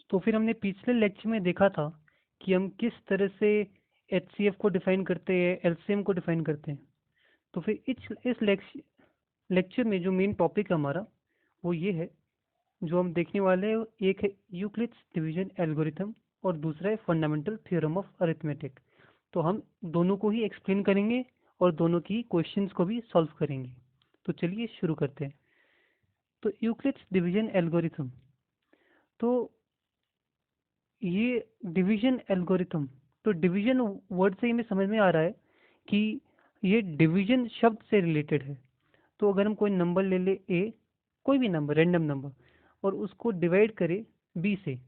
तो फिर हमने पिछले लेक्चर में देखा था कि हम किस तरह से एचसीएफ को डिफाइन करते हैं, एलसीएम को डिफाइन करते हैं। तो फिर इस लेक्चर में जो मेन टॉपिक है हमारा वो ये है, जो हम देखने वाले हैं। एक है यूक्लिड्स डिवीजन एल्गोरिथम और दूसरा है फंडामेंटल थ्योरम ऑफ अरिथमेटिक। तो हम दोनों को ही एक्सप्लेन करेंगे और दोनों की क्वेश्चंस को भी सॉल्व करेंगे। तो चलिए शुरू करते हैं। तो यूक्लिड्स डिवीजन एल्गोरिथम, तो ये डिवीजन एल्गोरिथम, तो डिवीजन वर्ड से ही हमें समझ में आ रहा है कि ये डिवीजन शब्द से रिलेटेड है। तो अगर हम कोई नंबर ले ले ए, कोई भी नंबर, रैंडम नंबर, और उसको डिवाइड करें बी से,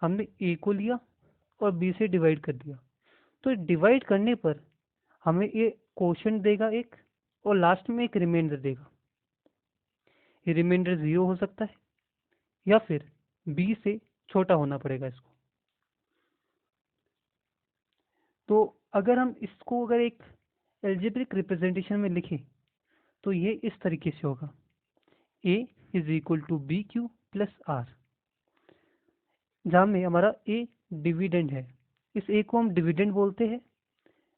हमने ए को लिया और बी से डिवाइड कर दिया, तो डिवाइड करने पर हमें ये क्वोशंट देगा एक, और लास्ट में एक रिमाइंडर देगा। ये रिमाइंडर 0 हो सकता है या फिर बी से छोटा होना पड़ेगा इसको। तो अगर हम इसको अगर एक एल्जेब्रिक रिप्रेजेंटेशन में लिखें तो ये इस तरीके से होगा, a is equal to B Q plus R, जहाँ में हमारा a डिविडेंड है। इस a को हम डिविडेंड बोलते हैं।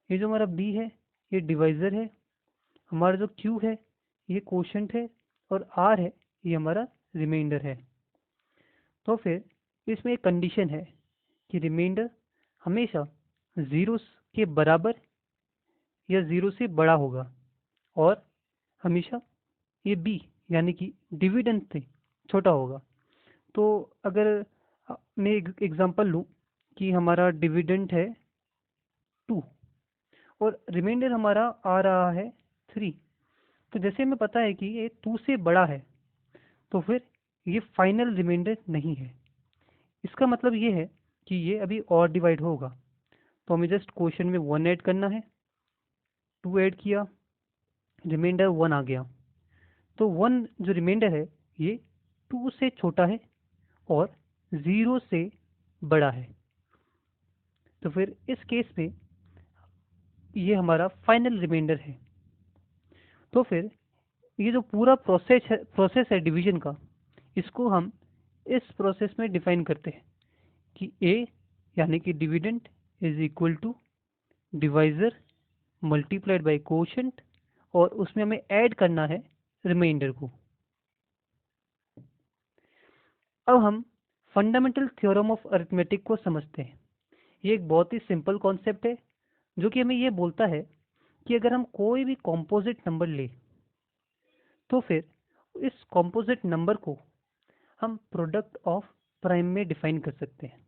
ये जो हमारा b है ये डिवाइजर है, हमारा जो q है ये क्वोशंट है, और r है ये हमारा रिमाइंडर है। तो फिर इसमें एक कंडीशन है कि रिमाइंडर हमेशा 0 के बराबर या 0 से बड़ा होगा, और हमेशा ये b यानी कि डिविडेंड से छोटा होगा। तो अगर मैं एक एग्जांपल लूँ कि हमारा डिविडेंड है 2 और रिमाइंडर हमारा आ रहा है 3, तो जैसे हमें पता है कि ये 2 से बड़ा है, तो फिर ये फाइनल रिमाइंडर नहीं है। इसका मतलब ये है कि ये अभी और डिवाइड होगा। तो हमें जस्ट क्वेश्चन में 1 ऐड करना है, 2 ऐड किया, रिमाइंडर 1 आ गया। तो 1 जो रिमाइंडर है ये 2 से छोटा है और 0 से बड़ा है। तो फिर इस केस में ये हमारा फाइनल रिमाइंडर है। तो फिर ये जो पूरा प्रोसेस है डिवीजन का, इसको हम इस प्रोसेस में डिफाइन करते हैं कि a यानी कि dividend is equal to divisor multiplied by quotient, और उसमें हमें ऐड करना है रिमाइंडर को। अब हम फंडामेंटल थ्योरम ऑफ अरिथमेटिक को समझते हैं। ये एक बहुत ही सिंपल कॉन्सेप्ट है जो कि हमें ये बोलता है कि अगर हम कोई भी कॉम्पोजिट नंबर ले, तो फिर इस कॉम्पोजिट नंबर को हम प्रोडक्ट ऑफ प्राइम में डिफाइन कर सकते हैं।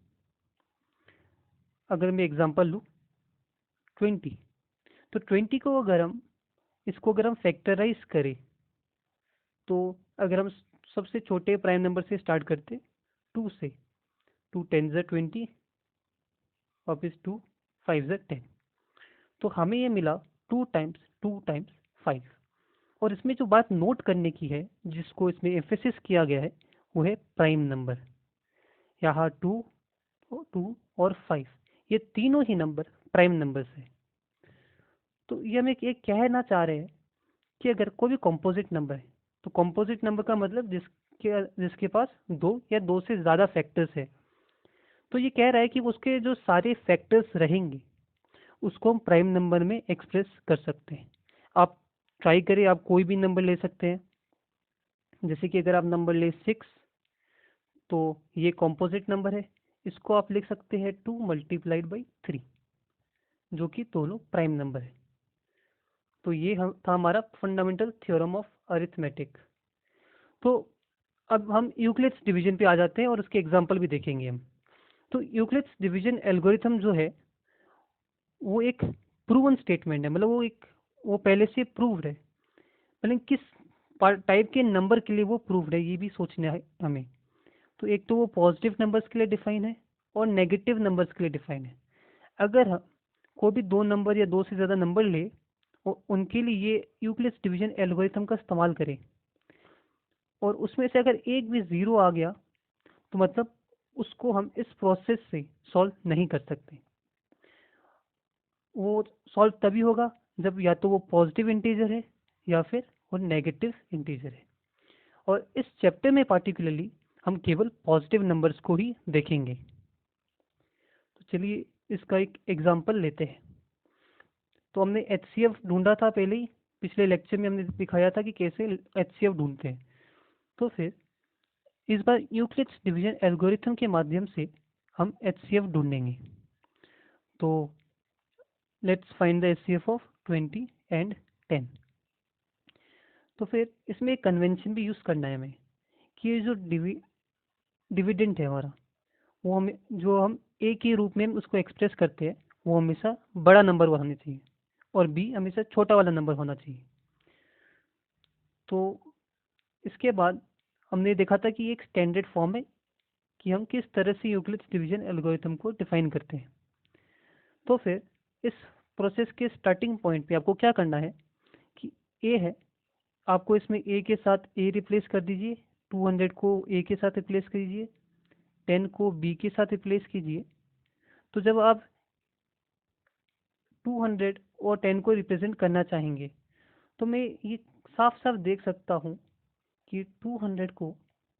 अगर मैं एग्जांपल लूँ 20, तो 20 को अगर हम फैक्टराइज करें, तो अगर हम सबसे छोटे प्राइम नंबर से स्टार्ट करते 2 से, 2 10 20, वापिस 2 5 10, तो हमें ये मिला 2 टाइम्स 2 टाइम्स 5। और इसमें जो बात नोट करने की है, जिसको इसमें एम्फेसिस किया गया है, वो है प्राइम नंबर। यहाँ 2 और 5, ये तीनों ही नंबर प्राइम नंबर्स है। तो ये हम एक कहना चाह रहे हैं कि अगर कोई भी कॉम्पोजिट नंबर है, तो कॉम्पोजिट नंबर का मतलब जिसके पास 2 या 2 से ज़्यादा फैक्टर्स है, तो ये कह रहा है कि उसके जो सारे फैक्टर्स रहेंगे उसको हम प्राइम नंबर में एक्सप्रेस कर सकते हैं। आप ट्राई करें, आप कोई भी नंबर ले सकते हैं। जैसे कि अगर आप नंबर ले 6, तो ये कॉम्पोजिट नंबर है, इसको आप लिख सकते हैं 2 मल्टीप्लाइड बाई 3, जो कि दोनों प्राइम नंबर है। तो ये था हमारा फंडामेंटल थ्योरम ऑफ अरिथमेटिक। तो अब हम यूक्लिड्स डिवीजन पे आ जाते हैं और उसके एग्जाम्पल भी देखेंगे हम। तो यूक्लिड्स डिवीजन एल्गोरिथम जो है वो एक प्रूवन स्टेटमेंट है, मतलब वो पहले से प्रूव्ड है। लेकिन किस टाइप के नंबर के लिए वो प्रूव्ड है, ये भी सोचना है हमें। तो एक तो वो पॉजिटिव नंबर्स के लिए डिफाइन है और नेगेटिव नंबर्स के लिए डिफाइन है। अगर हम कोई भी 2 नंबर या 2 से ज़्यादा नंबर ले और उनके लिए ये यूक्लिड्स डिवीजन एल्गोरिथम का इस्तेमाल करें, और उसमें से अगर एक भी 0 आ गया, तो मतलब उसको हम इस प्रोसेस से सॉल्व नहीं कर सकते। वो सॉल्व तभी होगा जब या तो वो पॉजिटिव इंटीजर है या फिर वो नेगेटिव इंटीजर है। और इस चैप्टर में पार्टिकुलरली हम केवल पॉजिटिव नंबर्स को ही देखेंगे। तो चलिए इसका एक एग्जाम्पल लेते हैं। तो हमने HCF ढूंढा था पहले ही, पिछले लेक्चर में हमने दिखाया था कि कैसे HCF ढूंढते हैं। तो फिर इस बार यूक्लिड्स डिवीजन एल्गोरिथम के माध्यम से हम HCF ढूंढेंगे। तो let's find the HCF of 20 and 10। तो फिर इसमें एक कन्वेंशन भी यूज़ करना है हमें कि ये जो डिविडेंड है हमारा, वो हमें जो हम ए के रूप में उसको एक्सप्रेस करते हैं, वो हमेशा बड़ा नंबर होना चाहिए और बी हमेशा छोटा वाला नंबर होना चाहिए। तो इसके बाद हमने देखा था कि एक स्टैंडर्ड फॉर्म है कि हम किस तरह से यूक्लिड्स डिवीजन एल्गोरिथम को डिफाइन करते हैं। तो फिर इस प्रोसेस के स्टार्टिंग पॉइंट पे आपको क्या करना है कि ए है, आपको इसमें ए के साथ ए रिप्लेस कर दीजिए, 200 को ए के साथ रिप्लेस कीजिए, 10 को बी के साथ रिप्लेस कीजिए। तो जब आप 200 और 10 को रिप्रेजेंट करना चाहेंगे तो मैं ये साफ साफ देख सकता हूँ कि 200 को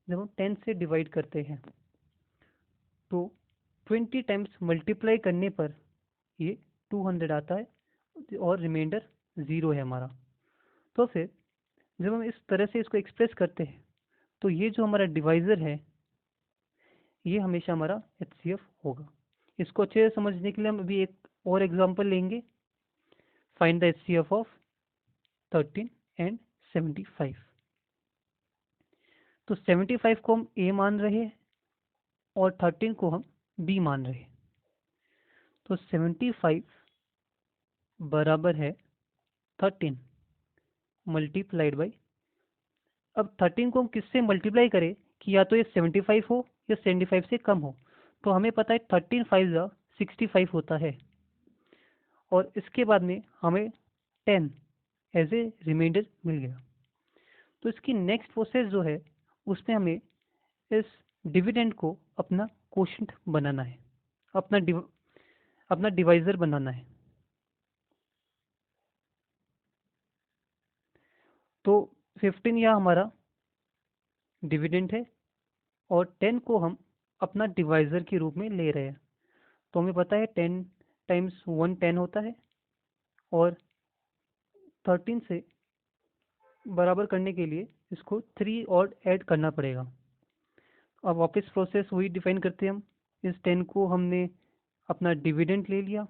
जब हम 10 से डिवाइड करते हैं तो 20 टाइम्स मल्टीप्लाई करने पर ये 200 आता है और रिमाइंडर 0 है हमारा। तो फिर जब हम इस तरह से इसको एक्सप्रेस करते हैं तो ये जो हमारा डिवाइज़र है ये हमेशा हमारा HCF होगा। इसको अच्छे से समझने के लिए हम अभी एक और एग्जांपल लेंगे। Find the HCF of 13 and 75। तो 75 को हम A मान रहे हैं और 13 को हम B मान रहे हैं। तो 75 बराबर है 13 मल्टीप्लाइड बाई, अब 13 को हम किससे मल्टीप्लाई करें कि या तो ये 75 हो या 75 से कम हो। तो हमें पता है 13 5 जा 65 होता है और इसके बाद में हमें 10 एज ए रिमाइंडर मिल गया। तो इसकी नेक्स्ट प्रोसेस जो है उसमें हमें इस डिविडेंड को अपना कोशेंट बनाना है, अपना डिवाइजर बनाना है। तो 15 यह हमारा डिविडेंड है और 10 को हम अपना डिवाइजर के रूप में ले रहे हैं। तो हमें पता है 10 टाइम्स 1 10 होता है और 13 से बराबर करने के लिए इसको 3 और ऐड करना पड़ेगा। अब वापस प्रोसेस वही डिफाइन करते हैं हम। इस 10 को हमने अपना डिविडेंड ले लिया,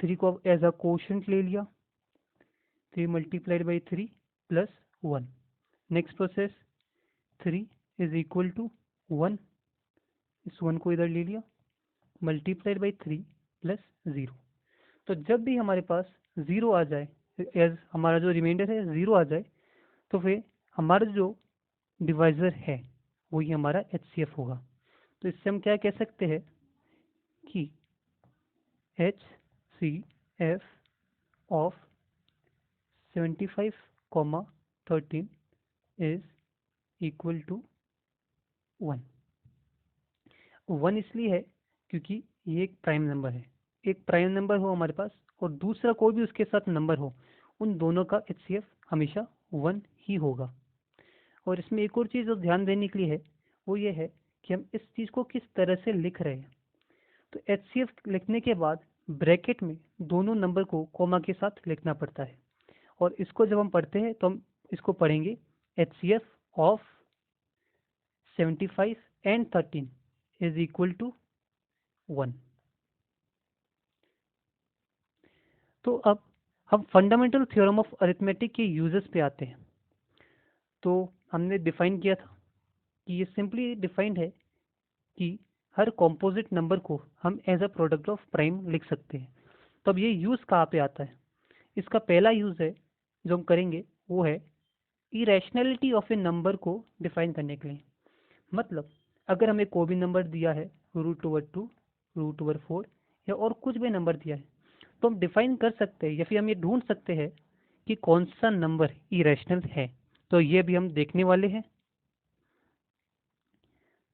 3 को एज अ कोशेंट ले लिया, 3 multiplied by 3 plus 1। Next process 3 is equal to 1, इस 1 को इधर ले लिया, मल्टीप्लाइड बाई 3 प्लस 0। तो जब भी हमारे पास 0 आ जाए, एज हमारा जो रिमाइंडर है 0 आ जाए, तो फिर हमारा जो डिवाइजर है वही हमारा HCF होगा। तो इससे हम क्या कह सकते हैं कि HCF of 75, 13 is equal to 1। 1 इसलिए है क्योंकि ये एक प्राइम नंबर है। एक प्राइम नंबर हो हमारे पास और दूसरा कोई भी उसके साथ नंबर हो, उन दोनों का HCF हमेशा 1 ही होगा। और इसमें एक और चीज़ जो ध्यान देने के लिए है वो ये है कि हम इस चीज़ को किस तरह से लिख रहे हैं। तो HCF लिखने के बाद ब्रैकेट में दोनों नंबर को कोमा के साथ लिखना पड़ता है और इसको जब हम पढ़ते हैं तो हम इसको पढ़ेंगे HCF of 75 and 13 is equal to 1। तो अब हम फंडामेंटल थ्योरम ऑफ अरिथमेटिक के यूजेस पे आते हैं। तो हमने डिफाइन किया था कि ये सिंपली डिफाइंड है कि हर कॉम्पोजिट नंबर को हम as a product of prime लिख सकते हैं। तब ये यूज़ कहाँ पे आता है? इसका पहला यूज़ है जो हम करेंगे वो है इरेशनैलिटी ऑफ ए नंबर को डिफाइन करने के लिए। मतलब अगर हमें कोई भी नंबर दिया है √2 √4 या और कुछ भी नंबर दिया है तो हम डिफाइन कर सकते हैं या फिर हम ये ढूंढ सकते हैं कि कौन सा नंबर इरेशनल है। तो ये भी हम देखने वाले हैं।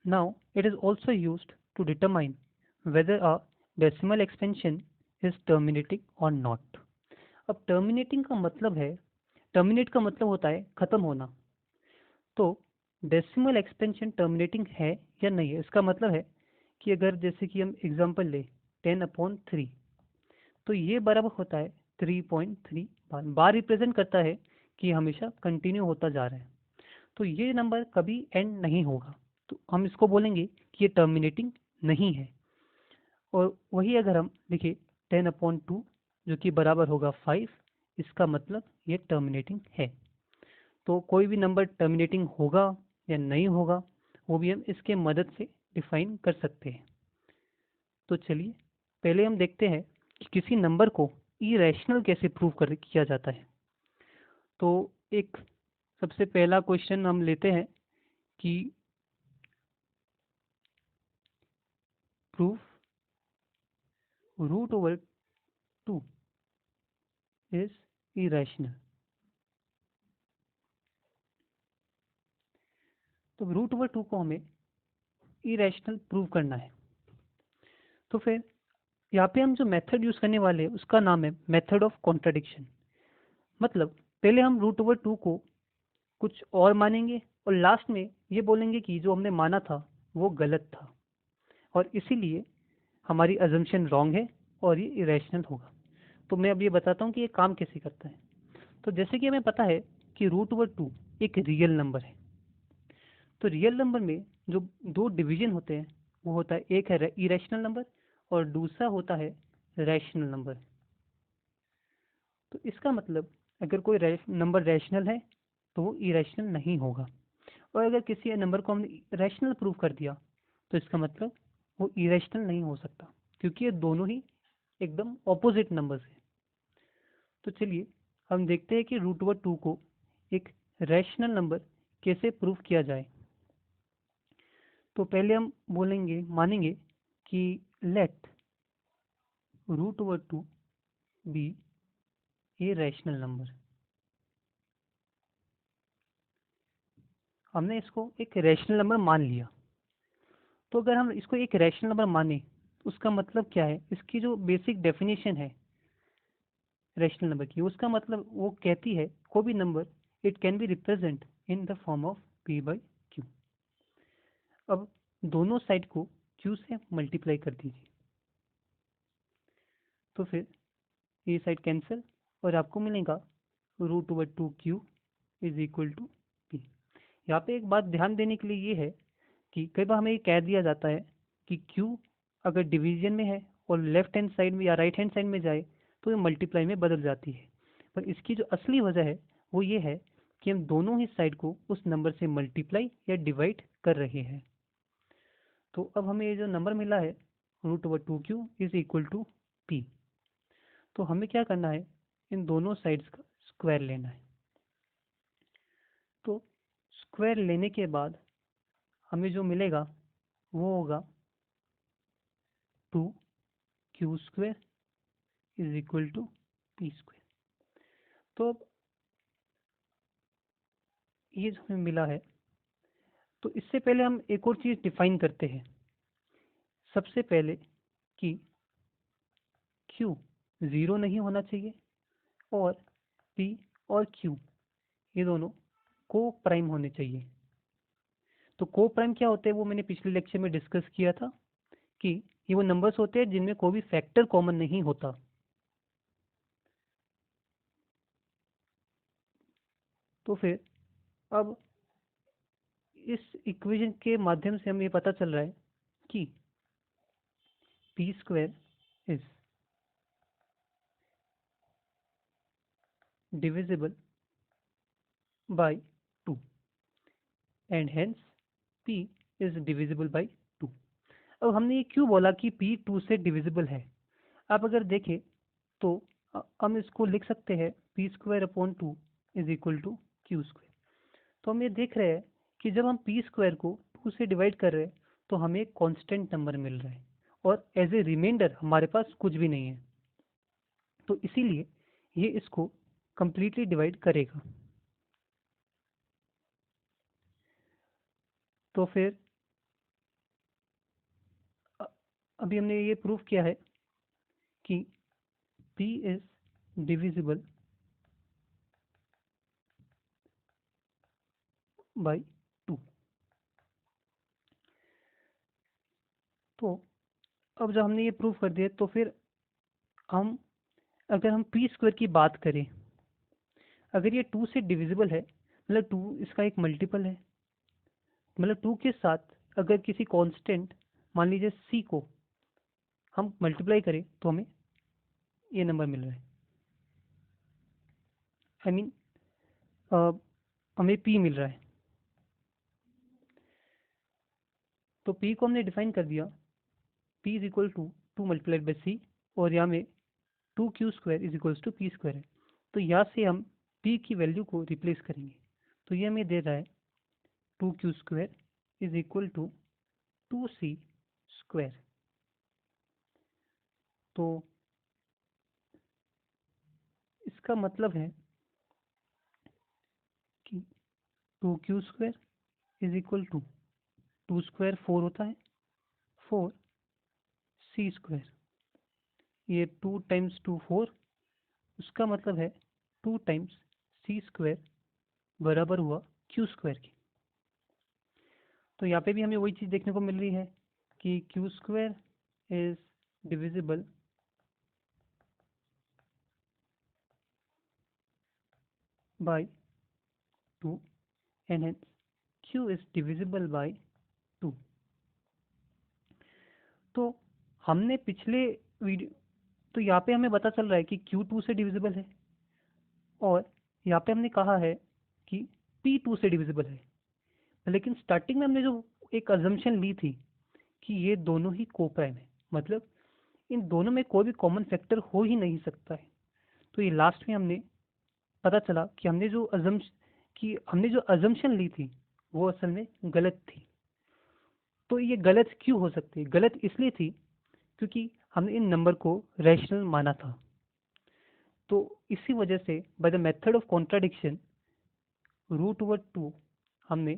Now it is also used to determine whether a decimal expansion is terminating or not. अब terminating का मतलब है, terminate का मतलब होता है खत्म होना। तो डेसिमल एक्सपेंशन टर्मिनेटिंग है या नहीं है। इसका मतलब है कि अगर जैसे कि हम एग्जांपल ले 10/3, तो ये बराबर होता है 3.3 बार। बार रिप्रेजेंट करता है कि हमेशा कंटिन्यू होता जा रहा है, तो ये नंबर कभी एंड नहीं होगा, तो हम इसको बोलेंगे कि ये टर्मिनेटिंग नहीं है। और वही अगर हम लिखे 10/2 जो कि बराबर होगा 5, इसका मतलब ये टर्मिनेटिंग है। तो कोई भी नंबर टर्मिनेटिंग होगा या नहीं होगा, वो भी हम इसके मदद से डिफाइन कर सकते हैं। तो चलिए पहले हम देखते हैं कि किसी नंबर को इरेशनल कैसे प्रूव कर किया जाता है। तो एक सबसे पहला क्वेश्चन हम लेते हैं कि प्रूफ √2 इज इरेशनल। तो √2 को हमें इरेशनल प्रूव करना है। तो फिर यहाँ पे हम जो मेथड यूज करने वाले हैं उसका नाम है मेथड ऑफ कॉन्ट्राडिक्शन। मतलब पहले हम √2 को कुछ और मानेंगे और लास्ट में ये बोलेंगे कि जो हमने माना था वो गलत था, और इसीलिए हमारी अजम्पशन रॉन्ग है और ये इरेशनल होगा। तो मैं अब ये बताता हूँ कि ये काम कैसे करता है। तो जैसे कि हमें पता है कि √2 एक रियल नंबर है, तो रियल नंबर में जो दो डिवीजन होते हैं वो होता है, एक है इरेशनल नंबर और दूसरा होता है रैशनल नंबर। तो इसका मतलब अगर कोई नंबर रैशनल है तो वो इरेशनल नहीं होगा, और अगर किसी नंबर को हमने रैशनल प्रूव कर दिया तो इसका मतलब वो इरेशनल नहीं हो सकता, क्योंकि ये दोनों ही एकदम ऑपोजिट नंबर्स हैं। तो चलिए हम देखते हैं कि √2 को एक रैशनल नंबर कैसे प्रूव किया जाए। तो पहले हम बोलेंगे, मानेंगे कि let √2 be a rational number. हमने इसको एक रैशनल नंबर मान लिया। तो अगर हम इसको एक रैशनल नंबर माने उसका मतलब क्या है, इसकी जो बेसिक डेफिनेशन है रैशनल नंबर की, उसका मतलब वो कहती है कोई भी number it can be represent in the form of p/q। अब दोनों साइड को q से मल्टीप्लाई कर दीजिए, तो फिर ये साइड कैंसिल और आपको मिलेगा √2 इज इक्वल टू p। यहाँ पे एक बात ध्यान देने के लिए ये है कि कई बार हमें ये कह दिया जाता है कि q अगर डिवीजन में है और लेफ्ट हैंड साइड में या राइट हैंड साइड में जाए तो ये मल्टीप्लाई में बदल जाती है। पर इसकी जो असली वजह है वो ये है कि हम दोनों ही साइड को उस नंबर से मल्टीप्लाई या डिवाइड कर रहे हैं। तो अब हमें ये जो नंबर मिला है √2 इज इक्वल टू p, तो हमें क्या करना है, इन दोनों साइड्स का स्क्वायर लेना है। तो स्क्वायर लेने के बाद हमें जो मिलेगा वो होगा 2q² is equal to p²। तो अब ये जो हमें मिला है, तो इससे पहले हम एक और चीज डिफाइन करते हैं। सबसे पहले कि q 0 नहीं होना चाहिए और p और q ये दोनों को प्राइम होने चाहिए। तो को प्राइम क्या होते हैं वो मैंने पिछले लेक्चर में डिस्कस किया था कि ये वो नंबर्स होते हैं जिनमें कोई भी फैक्टर कॉमन नहीं होता। तो फिर अब इस इक्वेशन के माध्यम से हमें ये पता चल रहा है कि p² is divisible by 2 and hence p is divisible by 2। अब हमने ये क्यों बोला कि p 2 से डिविजिबल है। आप अगर देखें तो हम इसको लिख सकते हैं p²/2 is equal to q²। तो हम ये देख रहे हैं कि जब हम p² को 2 से डिवाइड कर रहे हैं तो हमें एक कांस्टेंट नंबर मिल रहा है और एज ए रिमाइंडर हमारे पास कुछ भी नहीं है, तो इसीलिए ये इसको कंप्लीटली डिवाइड करेगा। तो फिर अ- अभी हमने ये प्रूव किया है कि p इज डिविजिबल बाय 2। तो अब जब हमने ये प्रूव कर दिया तो फिर हम अगर हम पी स्क्वायर की बात करें, अगर ये 2 से डिविजिबल है मतलब 2 इसका एक मल्टीपल है, मतलब 2 के साथ अगर किसी कांस्टेंट मान लीजिए सी को हम मल्टीप्लाई करें तो हमें ये नंबर मिल रहा है, आई मीन हमें पी मिल रहा है। तो पी को हमने डिफाइन कर दिया, P is equal to 2 multiplied by C, और यहाँ में 2q square is equals to P square है। तो यहाँ से हम p की वैल्यू को रिप्लेस करेंगे, तो ये हमें दे रहा है 2q square is equal to 2c square. तो इसका मतलब है कि 2q square is equal to 2 square 4 होता है, 4c स्क्वायर, ये 2 टाइम्स 2 4, उसका मतलब है 2 टाइम्स c स्क्वायर बराबर हुआ q स्क्वायर की। तो यहाँ पे भी हमें वही चीज़ देखने को मिल रही है कि q square is divisible by 2 and hence q is divisible by 2। तो हमने पिछले वीडियो, तो यहाँ पे हमें पता चल रहा है कि q 2 से डिविजिबल है, और यहाँ पे हमने कहा है कि p 2 से डिविजिबल है, लेकिन स्टार्टिंग में हमने जो एक अजम्पशन ली थी कि ये दोनों ही कोप्राइम है, मतलब इन दोनों में कोई भी कॉमन फैक्टर हो ही नहीं सकता है। तो ये लास्ट में हमने पता चला कि हमने जो अजम्पशन ली थी वो असल में गलत थी। तो ये गलत क्यों हो सकती है? गलत इसलिए थी क्योंकि हमने इन नंबर को रैशनल माना था। तो इसी वजह से by the method of contradiction √2 हमने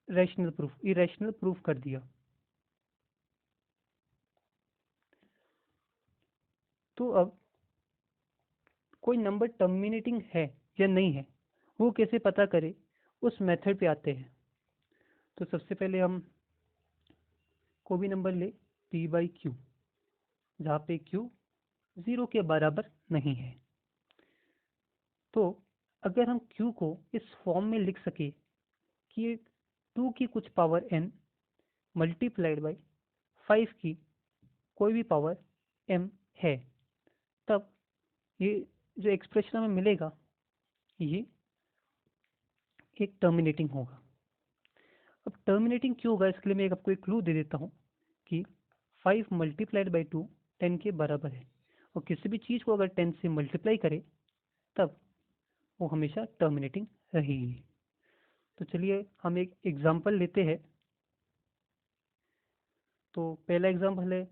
इरेशनल प्रूफ कर दिया। तो अब कोई नंबर टर्मिनेटिंग है या नहीं है वो कैसे पता करें, उस मेथड पे आते हैं। तो सबसे पहले हम कोई भी नंबर ले p बाई क्यू, जहाँ पे q 0 के बराबर नहीं है। तो अगर हम q को इस फॉर्म में लिख सके कि 2 की कुछ पावर n मल्टीप्लाइड बाई 5 की कोई भी पावर m है, तब ये जो एक्सप्रेशन हमें मिलेगा ये एक टर्मिनेटिंग होगा। अब टर्मिनेटिंग क्यों होगा, इसके लिए मैं आपको एक क्लू दे देता हूँ कि 5 मल्टीप्लाइड बाई 2 10 के बराबर है, और किसी भी चीज़ को अगर 10 से मल्टीप्लाई करे तब वो हमेशा टर्मिनेटिंग रहेगी। तो चलिए हम एक एग्जांपल लेते हैं। तो पहला एग्जांपल है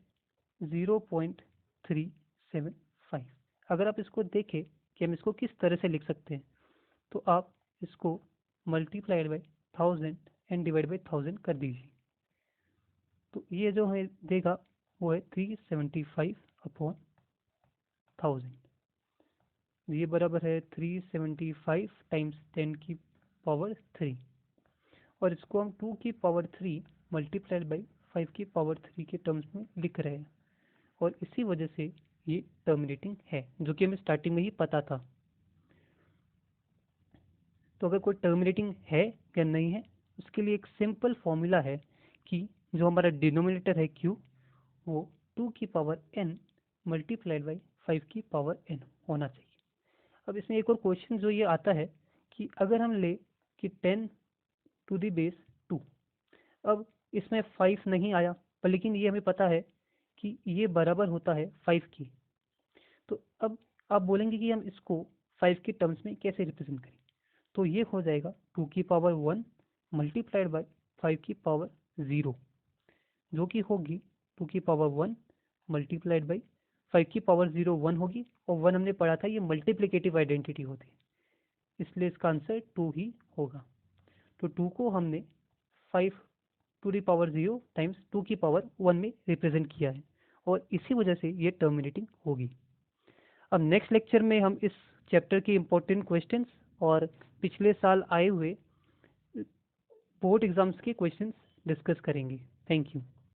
0.375। अगर आप इसको देखें कि हम इसको किस तरह से लिख सकते हैं, तो आप इसको multiplied by 1000 and divide by 1000 कर दीजिए। तो ये जो हमें देगा वो है 375/1000। ये बराबर है 375 टाइम्स 10 की पावर 3, और इसको हम 2 की पावर 3 मल्टीप्लाइड बाई 5 की पावर 3 के टर्म्स में लिख रहे हैं, और इसी वजह से ये टर्मिनेटिंग है, जो कि हमें स्टार्टिंग में ही पता था। तो अगर कोई टर्मिनेटिंग है या नहीं है, उसके लिए एक सिंपल फॉर्मूला है कि जो हमारा डिनोमिनेटर है q वो 2 की पावर n मल्टीप्लाइड बाई 5 की पावर n होना चाहिए। अब इसमें एक और क्वेश्चन जो ये आता है कि अगर हम ले कि 10 टू द बेस 2, अब इसमें 5 नहीं आया, पर लेकिन ये हमें पता है कि ये बराबर होता है 5 की। तो अब आप बोलेंगे कि हम इसको 5 के टर्म्स में कैसे रिप्रेजेंट करें, तो ये हो जाएगा 2 की पावर 1 मल्टीप्लाइड बाई 5 की पावर 0, जो कि होगी 2 की पावर 1 मल्टीप्लाइड बाई 5 की पावर 0 1 होगी, और 1 हमने पढ़ा था ये मल्टीप्लिकेटिव आइडेंटिटी होती है, इसलिए इसका आंसर 2 ही होगा। तो 2 को हमने 5 टू दी पावर 0 टाइम्स 2 की पावर 1 में रिप्रेजेंट किया है, और इसी वजह से ये टर्मिनेटिंग होगी। अब नेक्स्ट लेक्चर में हम इस चैप्टर के इम्पोर्टेंट क्वेश्चंस और पिछले साल आए हुए बोर्ड एग्जाम्स के क्वेश्चंस डिस्कस करेंगे। Thank you.